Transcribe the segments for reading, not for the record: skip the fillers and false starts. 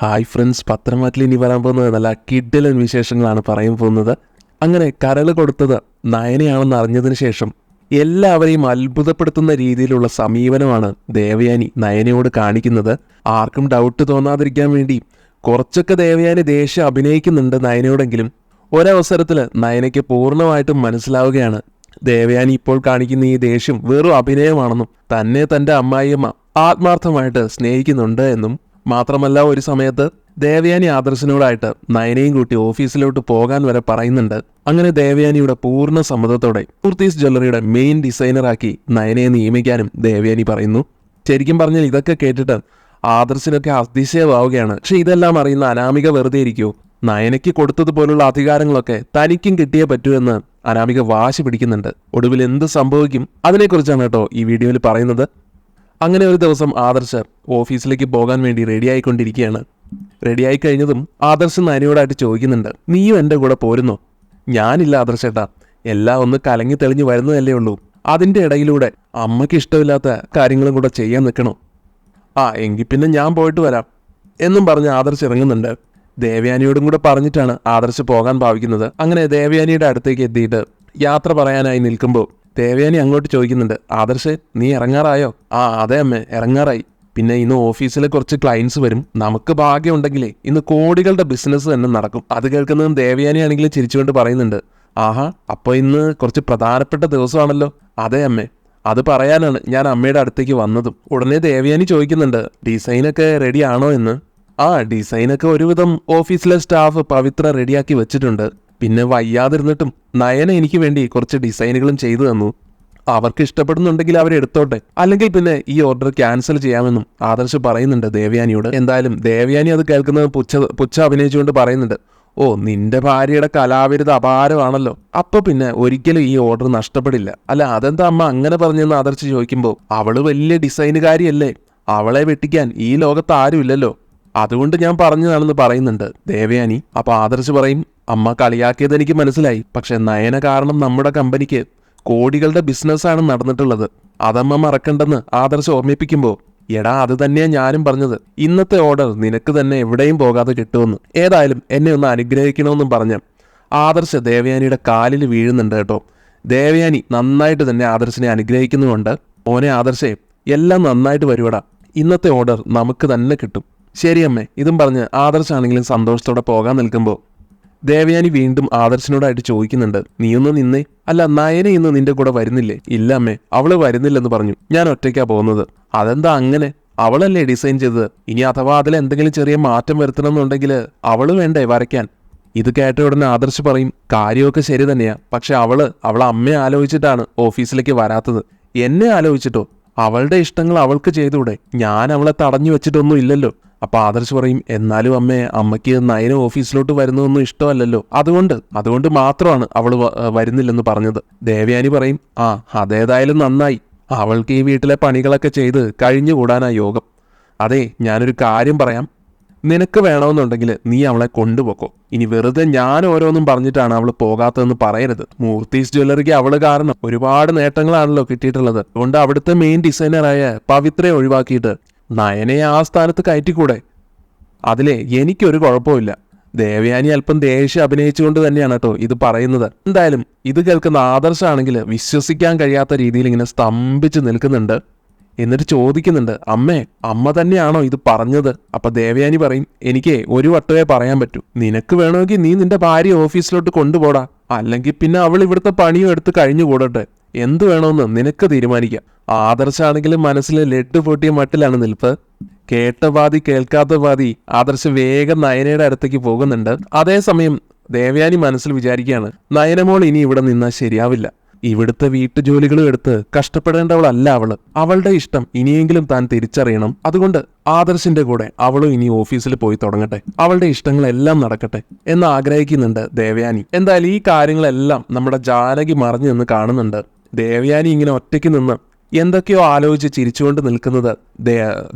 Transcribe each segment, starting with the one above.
Hi friends, പത്രമാറ്റിൽ ഇനി വരാൻ പോകുന്നത് നല്ല കിഡിലൻ വിശേഷങ്ങളാണ് പറയാൻ പോകുന്നത്. അങ്ങനെ കരൾ കൊടുത്തത് നയനയാണെന്ന് അറിഞ്ഞതിന് ശേഷം എല്ലാവരെയും അത്ഭുതപ്പെടുത്തുന്ന രീതിയിലുള്ള സമീപനമാണ് ദേവയാനി നയനയോട് കാണിക്കുന്നത്. ആർക്കും ഡൗട്ട് തോന്നാതിരിക്കാൻ വേണ്ടി കുറച്ചൊക്കെ ദേവയാനി ദേഷ്യം അഭിനയിക്കുന്നുണ്ട് നയനയോടെങ്കിലും ഒരവസരത്തിൽ നയനയ്ക്ക് പൂർണ്ണമായിട്ടും മനസ്സിലാവുകയാണ് ദേവയാനി ഇപ്പോൾ കാണിക്കുന്ന ഈ ദേഷ്യം വെറും അഭിനയമാണെന്നും തന്നെ തൻ്റെ അമ്മായിയമ്മ ആത്മാർത്ഥമായിട്ട് സ്നേഹിക്കുന്നുണ്ട് എന്നും മാത്രമല്ല, ഒരു സമയത്ത് ദേവയാനി ആദർശനോടായിട്ട് നയനയും കൂട്ടി ഓഫീസിലോട്ട് പോകാൻ വരെ പറയുന്നുണ്ട്. അങ്ങനെ ദേവയാനിയുടെ പൂർണ്ണ സമ്മതത്തോടെ മൂർത്തീസ് ജ്വല്ലറിയുടെ മെയിൻ ഡിസൈനറാക്കി നയനയെ നിയമിക്കാനും ദേവയാനി പറയുന്നു. ശരിക്കും പറഞ്ഞാൽ ഇതൊക്കെ കേട്ടിട്ട് ആദർശനൊക്കെ അതിശയമാവുകയാണ്. പക്ഷെ ഇതെല്ലാം അറിയുന്ന അനാമിക വെറുതെ ഇരിക്കുമോ? നയനയ്ക്ക് കൊടുത്തതുപോലുള്ള അധികാരങ്ങളൊക്കെ തനിക്കും കിട്ടിയേ പറ്റൂ എന്ന് അനാമിക വാശി പിടിക്കുന്നുണ്ട്. ഒടുവിൽ എന്ത് സംഭവിക്കും അതിനെക്കുറിച്ചാണ് കേട്ടോ ഈ വീഡിയോയിൽ പറയുന്നത്. അങ്ങനെ ഒരു ദിവസം ആദർശ് ഓഫീസിലേക്ക് പോകാൻ വേണ്ടി റെഡിയായിക്കൊണ്ടിരിക്കുകയാണ്. റെഡിയായി കഴിഞ്ഞതും ആദർശ് നയനയോടായിട്ട് ചോദിക്കുന്നുണ്ട്, നീയും എൻ്റെ കൂടെ പോരുന്നോ? ഞാനില്ല ആദർശേട്ടാ, എല്ലാം ഒന്ന് കലങ്ങി തെളിഞ്ഞു വരുന്നതല്ലേ ഉള്ളൂ. അതിൻ്റെ ഇടയിലൂടെ അമ്മയ്ക്ക് ഇഷ്ടമില്ലാത്ത കാര്യങ്ങളും കൂടെ ചെയ്യാൻ നിൽക്കണോ? എങ്കിൽ പിന്നെ ഞാൻ പോയിട്ട് വരാം എന്നും പറഞ്ഞ് ആദർശ് ഇറങ്ങുന്നുണ്ട്. ദേവയാനിയോടും കൂടെ പറഞ്ഞിട്ടാണ് ആദർശ് പോകാൻ ഭാവിക്കുന്നത്. അങ്ങനെ ദേവയാനിയുടെ അടുത്തേക്ക് എത്തിയിട്ട് യാത്ര പറയാനായി നിൽക്കുമ്പോൾ ദേവയാനി അങ്ങോട്ട് ചോദിക്കുന്നുണ്ട്, ആദർശ് നീ ഇറങ്ങാറായോ? അതെ അമ്മേ, ഇറങ്ങാറായി. പിന്നെ ഇന്ന് ഓഫീസിലെ കുറച്ച് ക്ലയൻസ് വരും. നമുക്ക് ഭാഗ്യമുണ്ടെങ്കിലേ ഇന്ന് കോടികളുടെ ബിസിനസ് തന്നെ നടക്കും. അത് കേൾക്കുന്നതും ദേവയാനി ആണെങ്കിൽ ചിരിച്ചുകൊണ്ട് പറയുന്നുണ്ട്, അപ്പോൾ ഇന്ന് കുറച്ച് പ്രധാനപ്പെട്ട ദിവസമാണല്ലോ. അതെ അമ്മേ, അത് പറയാനാണ് ഞാൻ അമ്മയുടെ അടുത്തേക്ക് വന്നതും. ഉടനെ ദേവയാനി ചോദിക്കുന്നുണ്ട്, ഡിസൈനൊക്കെ റെഡി ആണോ എന്ന്? ഡിസൈനൊക്കെ ഒരുവിധം ഓഫീസിലെ സ്റ്റാഫ് പവിത്ര റെഡിയാക്കി വെച്ചിട്ടുണ്ട്. പിന്നെ വയ്യാതിരുന്നിട്ടും നയന എനിക്ക് വേണ്ടി കുറച്ച് ഡിസൈനുകളും ചെയ്തു തന്നു. അവർക്ക് ഇഷ്ടപ്പെടുന്നുണ്ടെങ്കിൽ അവരെടുത്തോട്ടെ, അല്ലെങ്കിൽ പിന്നെ ഈ ഓർഡർ ക്യാൻസൽ ചെയ്യാമെന്നും ആദർശ് പറയുന്നുണ്ട് ദേവയാനിയോട്. എന്തായാലും ദേവയാനി അത് കേൾക്കുന്നത് പുച്ഛ അഭിനയിച്ചുകൊണ്ട് പറയുന്നുണ്ട്, നിന്റെ ഭാര്യയുടെ കലാവിരുദ്ധ അപാരമാണല്ലോ, അപ്പൊ പിന്നെ ഒരിക്കലും ഈ ഓർഡർ നഷ്ടപ്പെടില്ല. അല്ല, അതെന്താ അമ്മ അങ്ങനെ പറഞ്ഞെന്ന് ആദർശ് ചോദിക്കുമ്പോൾ, അവള് വലിയ ഡിസൈനുകാരിയല്ലേ, അവളെ വെട്ടിക്കാൻ ഈ ലോകത്ത് ആരുമില്ലല്ലോ, അതുകൊണ്ട് ഞാൻ പറഞ്ഞതാണെന്ന് പറയുന്നുണ്ട് ദേവയാനി. അപ്പൊ ആദർശ് പറയും, അമ്മ കളിയാക്കിയത് എനിക്ക് മനസ്സിലായി, പക്ഷെ നയന കാരണം നമ്മുടെ കമ്പനിക്ക് കോടികളുടെ ബിസിനസ്സാണ് നടന്നിട്ടുള്ളത്, അതമ്മ മറക്കണ്ടെന്ന് ആദർശ് ഓർമ്മിപ്പിക്കുമ്പോൾ, എടാ അത് തന്നെയാ ഞാനും പറഞ്ഞത്, ഇന്നത്തെ ഓർഡർ നിനക്ക് തന്നെ എവിടെയും പോകാതെ കിട്ടുമെന്ന്. ഏതായാലും എന്നെ ഒന്ന് അനുഗ്രഹിക്കണമെന്നും പറഞ്ഞ് ആദർശ് ദേവയാനിയുടെ കാലിൽ വീഴുന്നുണ്ട് കേട്ടോ. ദേവയാനി നന്നായിട്ട് തന്നെ ആദർശിനെ അനുഗ്രഹിക്കുന്നുമുണ്ട്. ഓനെ ആദർശേ, എല്ലാം നന്നായിട്ട് വരുവടാ, ഇന്നത്തെ ഓർഡർ നമുക്ക് തന്നെ കിട്ടും. ശരിയമ്മേ, ഇതും പറഞ്ഞ് ആദർശാണെങ്കിലും സന്തോഷത്തോടെ പോകാൻ നിൽക്കുമ്പോൾ ദേവയാനി വീണ്ടും ആദർശനോടായിട്ട് ചോദിക്കുന്നുണ്ട്, നീയൊന്ന് നിന്നേ, അല്ല നയന ഇന്ന് നിന്റെ കൂടെ വരുന്നില്ലേ? ഇല്ല അമ്മേ, അവള് വരുന്നില്ലെന്ന് പറഞ്ഞു, ഞാൻ ഒറ്റയ്ക്കാ പോകുന്നത്. അതെന്താ അങ്ങനെ? അവളല്ലേ ഡിസൈൻ ചെയ്തത്, ഇനി അഥവാ അതിൽ എന്തെങ്കിലും ചെറിയ മാറ്റം വരുത്തണം എന്നുണ്ടെങ്കിൽ അവള് വേണ്ടേ വരയ്ക്കാൻ? ഇത് കേട്ട ഉടനെ ആദർശ് പറയും, കാര്യമൊക്കെ ശരി തന്നെയാ, പക്ഷെ അവളെ അമ്മയെ ആലോചിച്ചിട്ടാണ് ഓഫീസിലേക്ക് വരാത്തത്. എന്നെ ആലോചിച്ചിട്ടോ? അവളുടെ ഇഷ്ടങ്ങൾ അവൾക്ക് ചെയ്തൂടെ? ഞാൻ അവളെ തടഞ്ഞു വെച്ചിട്ടൊന്നും ഇല്ലല്ലോ. അപ്പൊ ആദർശ് പറയും, എന്നാലും അമ്മയ്ക്ക് നയന ഓഫീസിലോട്ട് വരുന്നതൊന്നും ഇഷ്ടമല്ലല്ലോ, അതുകൊണ്ട് മാത്രമാണ് അവള് വരുന്നില്ലെന്ന് പറഞ്ഞത്. ദേവയാനി പറയും, അതേതായാലും നന്നായി, അവൾക്ക് ഈ വീട്ടിലെ പണികളൊക്കെ ചെയ്ത് കഴിഞ്ഞുകൂടാനാ യോഗം. അതെ, ഞാനൊരു കാര്യം പറയാം, നിനക്ക് വേണമെന്നുണ്ടെങ്കിൽ നീ അവളെ കൊണ്ടുപോക്കോ. ഇനി വെറുതെ ഞാൻ ഓരോന്നും പറഞ്ഞിട്ടാണ് അവൾ പോകാത്തതെന്ന് പറയരുത്. മൂർത്തീസ് ജ്വല്ലറിക്ക് അവള് കാരണം ഒരുപാട് നേട്ടങ്ങളാണല്ലോ കിട്ടിയിട്ടുള്ളത്. അതുകൊണ്ട് അവിടുത്തെ മെയിൻ ഡിസൈനറായ പവിത്രയെ ഒഴിവാക്കിയിട്ട് നയനയെ ആ സ്ഥാനത്ത് കയറ്റിക്കൂടെ? അതിലെ എനിക്കൊരു കുഴപ്പമില്ല. ദേവയാനി അല്പം ദേഷ്യം അഭിനയിച്ചുകൊണ്ട് തന്നെയാണ് കേട്ടോ ഇത് പറയുന്നത്. എന്തായാലും ഇത് കേൾക്കുന്ന ആദർശാണെങ്കിൽ വിശ്വസിക്കാൻ കഴിയാത്ത രീതിയിൽ ഇങ്ങനെ സ്തംഭിച്ച് നിൽക്കുന്നുണ്ട്. എന്നിട്ട് ചോദിക്കുന്നുണ്ട്, അമ്മ തന്നെയാണോ ഇത് പറഞ്ഞത്? അപ്പൊ ദേവയാനി പറയും, എനിക്ക് ഒരു വട്ടമേ പറയാൻ പറ്റൂ, നിനക്ക് വേണമെങ്കിൽ നീ നിന്റെ ഭാര്യ ഓഫീസിലോട്ട് കൊണ്ടുപോടാ, അല്ലെങ്കിൽ പിന്നെ അവൾ ഇവിടുത്തെ പണിയും എടുത്ത് കഴിഞ്ഞുകൂടട്ടെ, എന്ത് വേണമെന്ന് നിനക്ക് തീരുമാനിക്കാം. ആദർശാണെങ്കിലും മനസ്സിൽ ലഡ് പൊട്ടിയ മട്ടിലാണ് നിൽപ്പ്. കേട്ട പാതി കേൾക്കാത്ത പാതി ആദർശ് വേഗം നയനയുടെ അടുത്തേക്ക് പോകുന്നുണ്ട്. അതേസമയം ദേവയാനി മനസ്സിൽ വിചാരിക്കുകയാണ്, നയനമോൾ ഇനി ഇവിടെ നിന്നാൽ ശരിയാവില്ല, ഇവിടുത്തെ വീട്ടുജോലികളും എടുത്ത് കഷ്ടപ്പെടേണ്ടവളല്ല അവള്, അവളുടെ ഇഷ്ടം ഇനിയെങ്കിലും താൻ തിരിച്ചറിയണം. അതുകൊണ്ട് ആദർശിന്റെ കൂടെ അവളും ഇനി ഓഫീസിൽ പോയി തുടങ്ങട്ടെ, അവളുടെ ഇഷ്ടങ്ങളെല്ലാം നടക്കട്ടെ എന്ന് ആഗ്രഹിക്കുന്നുണ്ട് ദേവയാനി. എന്തായാലും ഈ കാര്യങ്ങളെല്ലാം നമ്മുടെ ജാനകി മറിഞ്ഞു നിന്ന് കാണുന്നുണ്ട്. ദേവയാനി ഇങ്ങനെ ഒറ്റയ്ക്ക് നിന്ന് എന്തൊക്കെയോ ആലോചിച്ച് ചിരിച്ചുകൊണ്ട് നിൽക്കുന്നത്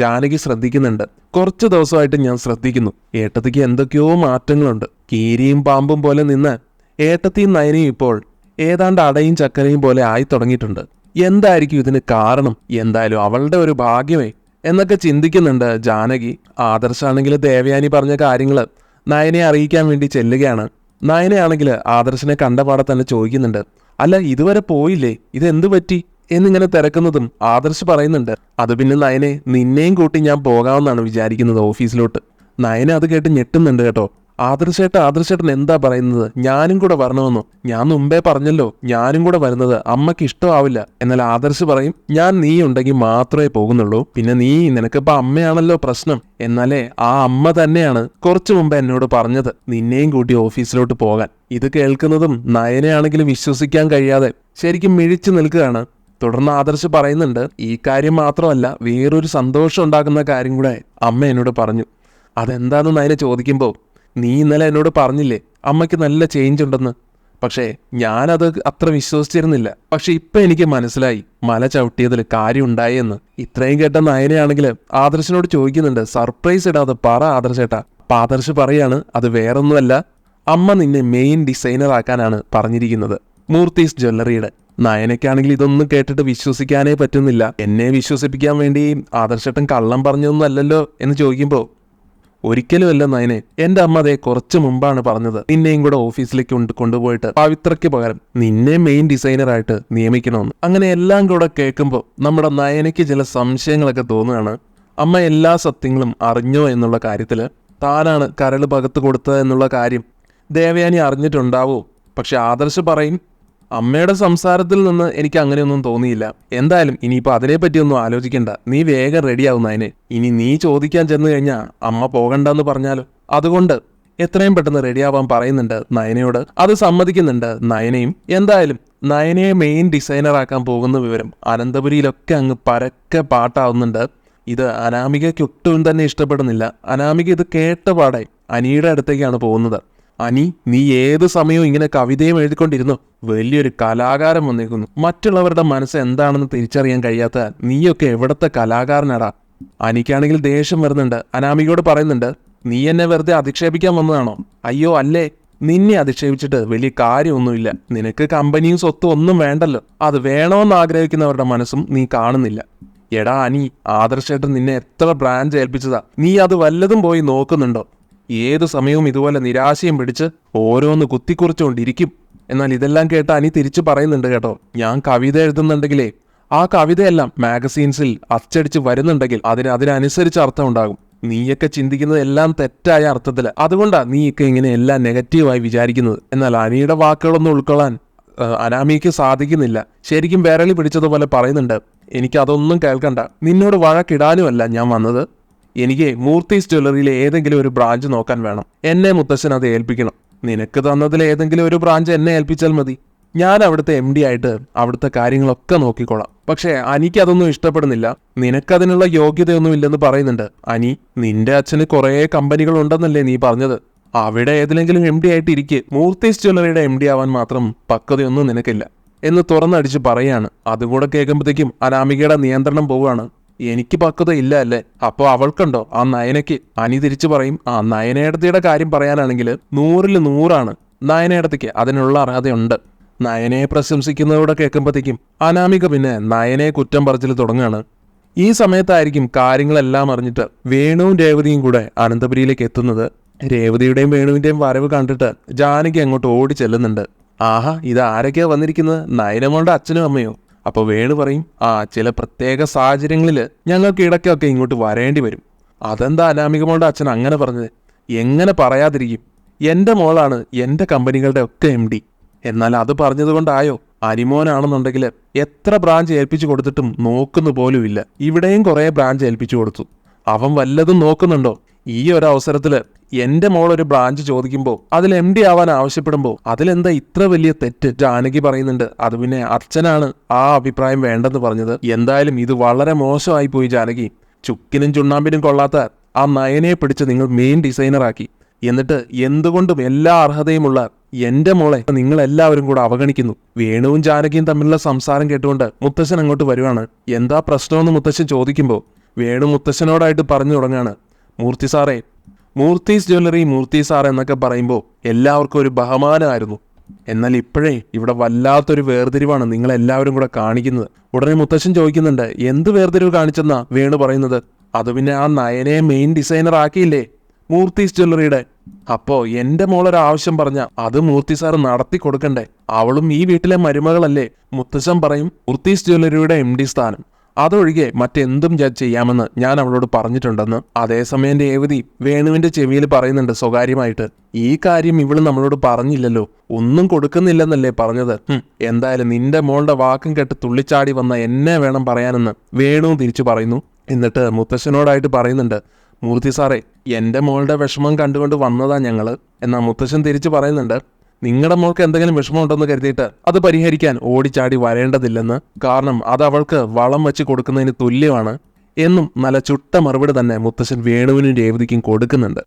ജാനകി ശ്രദ്ധിക്കുന്നുണ്ട്. കുറച്ച് ദിവസമായിട്ട് ഞാൻ ശ്രദ്ധിക്കുന്നു, ഏട്ടത്തിക്ക് എന്തൊക്കെയോ മാറ്റങ്ങളുണ്ട്. കീരിയും പാമ്പും പോലെ നിന്ന് ഏട്ടത്തിയും നയനയും ഇപ്പോൾ ഏതാണ്ട് അടയും ചക്കരയും പോലെ ആയി തുടങ്ങിയിട്ടുണ്ട്. എന്തായിരിക്കും ഇതിന് കാരണം? എന്തായാലും അവളുടെ ഒരു ഭാഗ്യമേ, എന്നൊക്കെ ചിന്തിക്കുന്നുണ്ട് ജാനകി. ആദർശാണെങ്കിൽ ദേവയാനി പറഞ്ഞ കാര്യങ്ങൾ നയനെ അറിയിക്കാൻ വേണ്ടി ചെല്ലുകയാണ്. നയനയാണെങ്കിൽ ആദർശിനെ കണ്ടപാടെ തന്നെ ചോദിക്കുന്നുണ്ട്, അല്ല ഇതുവരെ പോയില്ലേ, ഇതെന്ത് പറ്റി എന്നിങ്ങനെ തിരക്കുന്നതും ആദർശ് പറയുന്നുണ്ട്, അത് പിന്നെ നയനെ നിന്നെയും കൂട്ടി ഞാൻ പോകാമെന്നാണ് വിചാരിക്കുന്നത് ഓഫീസിലോട്ട്. നയനെ അത് കേട്ട് ഞെട്ടുന്നുണ്ട് കേട്ടോ. ആദർശേട്ടൻ എന്താ പറയുന്നത്, ഞാനും കൂടെ വരണമെന്നോ? ഞാൻ മുമ്പേ പറഞ്ഞല്ലോ ഞാനും കൂടെ വരുന്നത് അമ്മയ്ക്ക് ഇഷ്ടമാവില്ല. എന്നാൽ ആദർശ് പറയും, ഞാൻ നീ ഉണ്ടെങ്കിൽ മാത്രമേ പോകുന്നുള്ളൂ, പിന്നെ നിനക്കിപ്പോ അമ്മയാണല്ലോ പ്രശ്നം. എന്നാലേ ആ അമ്മ തന്നെയാണ് കുറച്ചു മുമ്പ് എന്നോട് പറഞ്ഞത് നിന്നെയും കൂട്ടി ഓഫീസിലോട്ട് പോകാൻ. ഇത് കേൾക്കുന്നതും നയനെയാണെങ്കിലും വിശ്വസിക്കാൻ കഴിയാതെ ശരിക്കും മിഴിച്ചു നിൽക്കുകയാണ്. തുടർന്ന് ആദർശ് പറയുന്നുണ്ട്, ഈ കാര്യം മാത്രമല്ല വേറൊരു സന്തോഷം ഉണ്ടാക്കുന്ന കാര്യം കൂടെ അമ്മ എന്നോട് പറഞ്ഞു. അതെന്താണെന്ന് നയനെ ചോദിക്കുമ്പോൾ, നീ ഇന്നലെ എന്നോട് പറഞ്ഞില്ലേ അമ്മയ്ക്ക് നല്ല ചേഞ്ച് ഉണ്ടെന്ന്. പക്ഷേ ഞാനത് അത്ര വിശ്വസിച്ചിരുന്നില്ല. പക്ഷെ ഇപ്പൊ എനിക്ക് മനസ്സിലായി മല ചവിട്ടിയതിൽ കാര്യം ഉണ്ടായെന്ന്. ഇത്രയും കേട്ട നയനയാണെങ്കിൽ ആദർശിനോട് ചോദിക്കുന്നുണ്ട്, സർപ്രൈസ് ഇടാതെ പറ ആദർശേട്ടാ. അപ്പൊ ആദർശ് പറയാണ്, അത് വേറൊന്നുമല്ല, അമ്മ നിന്നെ മെയിൻ ഡിസൈനർ ആക്കാനാണ് പറഞ്ഞിരിക്കുന്നത്, മൂർത്തീസ് ജ്വല്ലറിയുടെ. നയനയ്ക്കാണെങ്കിൽ ഇതൊന്നും കേട്ടിട്ട് വിശ്വസിക്കാനേ പറ്റുന്നില്ല. എന്നെ വിശ്വസിപ്പിക്കാൻ വേണ്ടി ആദർശേട്ടൻ കള്ളം പറഞ്ഞൊന്നും അല്ലല്ലോ എന്ന് ചോദിക്കുമ്പോൾ, ഒരിക്കലുമല്ല നയനെ, എന്റെ അമ്മ അതേ കുറച്ചു മുമ്പാണ് പറഞ്ഞത് നിന്നെയും കൂടെ ഓഫീസിലേക്ക് കൊണ്ടുപോയിട്ട് പവിത്രയ്ക്ക് പകരം നിന്നെ മെയിൻ ഡിസൈനറായിട്ട് നിയമിക്കണമെന്ന്. അങ്ങനെ എല്ലാം കൂടെ കേൾക്കുമ്പോൾ നമ്മുടെ നയനയ്ക്ക് ചില സംശയങ്ങളൊക്കെ തോന്നുകയാണ്. അമ്മ എല്ലാ സത്യങ്ങളും അറിഞ്ഞോ എന്നുള്ള കാര്യത്തിൽ, താനാണ് കരൾ പകത്ത് കൊടുത്തത് എന്നുള്ള കാര്യം ദേവയാനി അറിഞ്ഞിട്ടുണ്ടാവോ? പക്ഷെ ആദർശ് പറയും, അമ്മയുടെ സംസാരത്തിൽ നിന്ന് എനിക്ക് അങ്ങനെയൊന്നും തോന്നിയില്ല. എന്തായാലും ഇനിയിപ്പോൾ അതിനെപ്പറ്റിയൊന്നും ആലോചിക്കണ്ട, നീ വേഗം റെഡിയാവും നയനെ. ഇനി നീ ചോദിക്കാൻ ചെന്ന് കഴിഞ്ഞാൽ അമ്മ പോകണ്ടെന്ന് പറഞ്ഞാലോ? അതുകൊണ്ട് എത്രയും പെട്ടെന്ന് റെഡിയാവാൻ പറയുന്നുണ്ട് നയനയോട്. അത് സമ്മതിക്കുന്നുണ്ട് നയനയും. എന്തായാലും നയനയെ മെയിൻ ഡിസൈനറാക്കാൻ പോകുന്ന വിവരം അനന്തപുരിയിലൊക്കെ അങ്ങ് പരക്കെ പാട്ടാവുന്നുണ്ട്. ഇത് അനാമികയ്ക്ക് ഒട്ടും തന്നെ ഇഷ്ടപ്പെടുന്നില്ല. അനാമിക ഇത് കേട്ട പാടെ അനിയുടെ അടുത്തേക്കാണ് പോകുന്നത്. അനി, നീ ഏത് സമയവും ഇങ്ങനെ കവിതയും എഴുതിക്കൊണ്ടിരുന്നു, വലിയൊരു കലാകാരൻ വന്നേക്കുന്നു. മറ്റുള്ളവരുടെ മനസ്സ് എന്താണെന്ന് തിരിച്ചറിയാൻ കഴിയാത്ത നീയൊക്കെ എവിടത്തെ കലാകാരനാടാ. അനിക്കാണെങ്കിൽ ദേഷ്യം വരുന്നുണ്ട്. അനാമികയോട് പറയുന്നുണ്ട്, നീ എന്നെ വെറുതെ അധിക്ഷേപിക്കാൻ വന്നതാണോ? അയ്യോ അല്ലേ, നിന്നെ അധിക്ഷേപിച്ചിട്ട് വലിയ കാര്യമൊന്നുമില്ല. നിനക്ക് കമ്പനിയും സ്വത്തും ഒന്നും വേണ്ടല്ലോ. അത് വേണമെന്ന് ആഗ്രഹിക്കുന്നവരുടെ മനസ്സും നീ കാണുന്നില്ല. എടാ അനി, ആദർശേട്ടൻ നിന്നെ എത്ര ബ്രാഞ്ച് ഏൽപ്പിച്ചതാ, നീ അത് വല്ലതും പോയി നോക്കുന്നുണ്ടോ? ഏതു സമയവും ഇതുപോലെ നിരാശയും പിടിച്ച് ഓരോന്ന് കുത്തിക്കുറിച്ചുകൊണ്ടിരിക്കും. എന്നാൽ ഇതെല്ലാം കേട്ട് അനി തിരിച്ചു പറയുന്നുണ്ട്, കേട്ടോ, ഞാൻ കവിത എഴുതുന്നുണ്ടെങ്കിലേ ആ കവിതയെല്ലാം മാഗസീൻസിൽ അച്ചടിച്ച് വരുന്നുണ്ടെങ്കിൽ അതിനനുസരിച്ച് അർത്ഥം ഉണ്ടാകും. നീയൊക്കെ ചിന്തിക്കുന്നത് എല്ലാം തെറ്റായ അർത്ഥത്തിൽ. അതുകൊണ്ടാണ് നീയൊക്കെ ഇങ്ങനെ എല്ലാം നെഗറ്റീവായി വിചാരിക്കുന്നത്. എന്നാൽ അനിയുടെ വാക്കുകളൊന്നും ഉൾക്കൊള്ളാൻ അനാമിക്ക് സാധിക്കുന്നില്ല. ശരിക്കും വിരളി പിടിച്ചതുപോലെ പറയുന്നുണ്ട്, എനിക്കതൊന്നും കേൾക്കണ്ട, നിന്നോട് വഴക്കിടാനുമല്ല ഞാൻ വന്നത്. എനിക്ക് മൂർത്തീസ് ജ്വല്ലറിയിലെ ഏതെങ്കിലും ഒരു ബ്രാഞ്ച് നോക്കാൻ വേണം. എന്നെ മുത്തശ്ശൻ അത് ഏൽപ്പിക്കണം. നിനക്ക് തന്നതിൽ ഏതെങ്കിലും ഒരു ബ്രാഞ്ച് എന്നെ ഏൽപ്പിച്ചാൽ മതി. ഞാൻ അവിടുത്തെ MD ആയിട്ട് അവിടുത്തെ കാര്യങ്ങളൊക്കെ നോക്കിക്കോളാം. പക്ഷേ അനിക്കതൊന്നും ഇഷ്ടപ്പെടുന്നില്ല. നിനക്കതിനുള്ള യോഗ്യതയൊന്നും ഇല്ലെന്ന് പറയുന്നുണ്ട്. അനി, നിന്റെ അച്ഛന് കുറേ കമ്പനികൾ ഉണ്ടെന്നല്ലേ നീ പറഞ്ഞത്? അവിടെ ഏതിലെങ്കിലും MD ആയിട്ട് ഇരിക്കെ. മൂർത്തീസ് ജ്വല്ലറിയുടെ MD ആവാൻ മാത്രം പക്വതയൊന്നും നിനക്കില്ല എന്ന് തുറന്നടിച്ച് പറയാണ്. അതുകൂടെ കേൾക്കുമ്പോഴത്തേക്കും അനാമികയുടെ നിയന്ത്രണം പോവുകയാണ്. എനിക്ക് പക്വത ഇല്ല അല്ലേ? അപ്പോൾ അവൾക്കുണ്ടോ? ആ നയനയ്ക്ക്. അനി തിരിച്ചു പറയും, ആ നയനേടത്തിയുടെ കാര്യം പറയാനാണെങ്കിൽ 100-ൽ 100 നയനേടത്തിക്ക് അതിനുള്ള അർഹതയുണ്ട്. നയനയെ പ്രശംസിക്കുന്നതോടെ കേൾക്കുമ്പോഴത്തേക്കും അനാമിക പിന്നെ നയനയെ കുറ്റം പറച്ചിൽ തുടങ്ങുകയാണ്. ഈ സമയത്തായിരിക്കും കാര്യങ്ങളെല്ലാം അറിഞ്ഞിട്ട് വേണുവും രേവതിയും കൂടെ അനന്തപുരിയിലേക്ക് എത്തുന്നത്. രേവതിയുടെയും വേണുവിന്റെയും വരവ് കണ്ടിട്ട് ജാനകി അങ്ങോട്ട് ഓടി ചെല്ലുന്നുണ്ട്. ആഹാ, ഇത് ആരൊക്കെയാ വന്നിരിക്കുന്നത്? നയനമോളുടെ അച്ഛനും അമ്മയോ? അപ്പോൾ വേണു പറയും, ചില പ്രത്യേക സാഹചര്യങ്ങളിൽ ഞങ്ങൾക്ക് ഇടയ്ക്കൊക്കെ ഇങ്ങോട്ട് വരേണ്ടി വരും. അതെന്താ അനാമികമോളുടെ അച്ഛൻ അങ്ങനെ പറഞ്ഞത്? എങ്ങനെ പറയാതിരിക്കും? എൻ്റെ മോളാണ് എൻ്റെ കമ്പനികളുടെ ഒക്കെ MD. എന്നാൽ അത് പറഞ്ഞതുകൊണ്ടായോ? അനിമോനാണെന്നുണ്ടെങ്കിൽ എത്ര ബ്രാഞ്ച് ഏൽപ്പിച്ചു കൊടുത്തിട്ടും നോക്കുന്നു പോലുമില്ല. ഇവിടെയും കുറേ ബ്രാഞ്ച് ഏൽപ്പിച്ചു കൊടുത്തു. അവൻ വല്ലതും നോക്കുന്നുണ്ടോ? ഈ ഒരു അവസരത്തിൽ എൻ്റെ മോളൊരു ബ്രാഞ്ച് ചോദിക്കുമ്പോൾ അതിൽ MD ആവാൻ ആവശ്യപ്പെടുമ്പോൾ അതിലെന്താ ഇത്ര വലിയ തെറ്റ്? ജാനകി പറയുന്നുണ്ട്, അത് പിന്നെ അച്ഛനാണ് ആ അഭിപ്രായം വേണ്ടെന്ന് പറഞ്ഞത്. എന്തായാലും ഇത് വളരെ മോശമായി പോയി ജാനകി. ചുക്കിനും ചുണ്ണാമ്പിനും കൊള്ളാത്ത ആ നയനെ പിടിച്ച് നിങ്ങൾ മെയിൻ ഡിസൈനറാക്കി. എന്നിട്ട് എന്തുകൊണ്ടും എല്ലാ അർഹതയുമുള്ള എൻ്റെ മോളെ നിങ്ങളെല്ലാവരും കൂടെ അവഗണിക്കുന്നു. വേണുവും ജാനകിയും തമ്മിലുള്ള സംസാരം കേട്ടുകൊണ്ട് മുത്തശ്ശൻ അങ്ങോട്ട് വരുവാണ്. എന്താ പ്രശ്നമെന്ന് മുത്തശ്ശൻ ചോദിക്കുമ്പോൾ വേണു മുത്തശ്ശനോടായിട്ട് പറഞ്ഞു തുടങ്ങാണ്, മൂർത്തി സാറേ, മൂർത്തീസ് ജ്വല്ലറി മൂർത്തി സാർ എന്നൊക്കെ പറയുമ്പോൾ എല്ലാവർക്കും ഒരു ബഹുമാനമായിരുന്നു. എന്നാൽ ഇപ്പോഴേ ഇവിടെ വല്ലാത്തൊരു വേർതിരിവാണ് നിങ്ങളെല്ലാവരും കൂടെ കാണിക്കുന്നത്. ഉടനെ മുത്തശ്ശൻ ചോദിക്കുന്നുണ്ട്, എന്ത് വേർതിരിവ് കാണിച്ചെന്നാ വേണു പറയുന്നത്? അത് പിന്നെ ആ നയനയെ മെയിൻ ഡിസൈനർ ആക്കിയില്ലേ മൂർത്തീസ് ജ്വല്ലറിയുടെ. അപ്പോ എന്റെ മോളൊരാവശ്യം പറഞ്ഞ അത് മൂർത്തി സാറ് നടത്തി കൊടുക്കണ്ടേ? അവളും ഈ വീട്ടിലെ മരുമകളല്ലേ? മുത്തശ്ശൻ പറയും മൂർത്തീസ് ജ്വല്ലറിയുടെ MD സ്ഥാനം അതൊഴികെ മറ്റെന്തും ഞാൻ ചെയ്യാമെന്ന് ഞാൻ അവളോട് പറഞ്ഞിട്ടുണ്ടെന്ന്. അതേസമയം രേവതി വേണുവിന്റെ ചെവിയിൽ പറയുന്നുണ്ട് സ്വകാര്യമായിട്ട്, ഈ കാര്യം ഇവള് നമ്മളോട് പറഞ്ഞില്ലല്ലോ, ഒന്നും കൊടുക്കുന്നില്ലെന്നല്ലേ പറഞ്ഞത്. എന്തായാലും നിന്റെ മോളുടെ വാക്കും കേട്ട് തുള്ളിച്ചാടി വന്ന എന്നെ വേണം പറയാനെന്ന് വേണുവും തിരിച്ചു പറയുന്നു. എന്നിട്ട് മുത്തശ്ശനോടായിട്ട് പറയുന്നുണ്ട്, മൂർത്തി സാറേ എന്റെ മോളുടെ വിഷമം കണ്ടുകൊണ്ട് വന്നതാ ഞങ്ങള്. എന്നാൽ മുത്തശ്ശൻ തിരിച്ചു പറയുന്നുണ്ട്, നിങ്ങളുടെ മോൾക്ക് എന്തെങ്കിലും വിഷമമുണ്ടെന്ന് കരുതിയിട്ട് അത് പരിഹരിക്കാൻ ഓടിച്ചാടി വരേണ്ടതില്ലെന്ന്. കാരണം അത് അവൾക്ക് വളം വെച്ച് കൊടുക്കുന്നതിന് തുല്യമാണ് എന്നും നല്ല ചുട്ട മറുപടി തന്നെ മുത്തശ്ശൻ വേണുവിനും രേവതിക്കും കൊടുക്കുന്നുണ്ട്.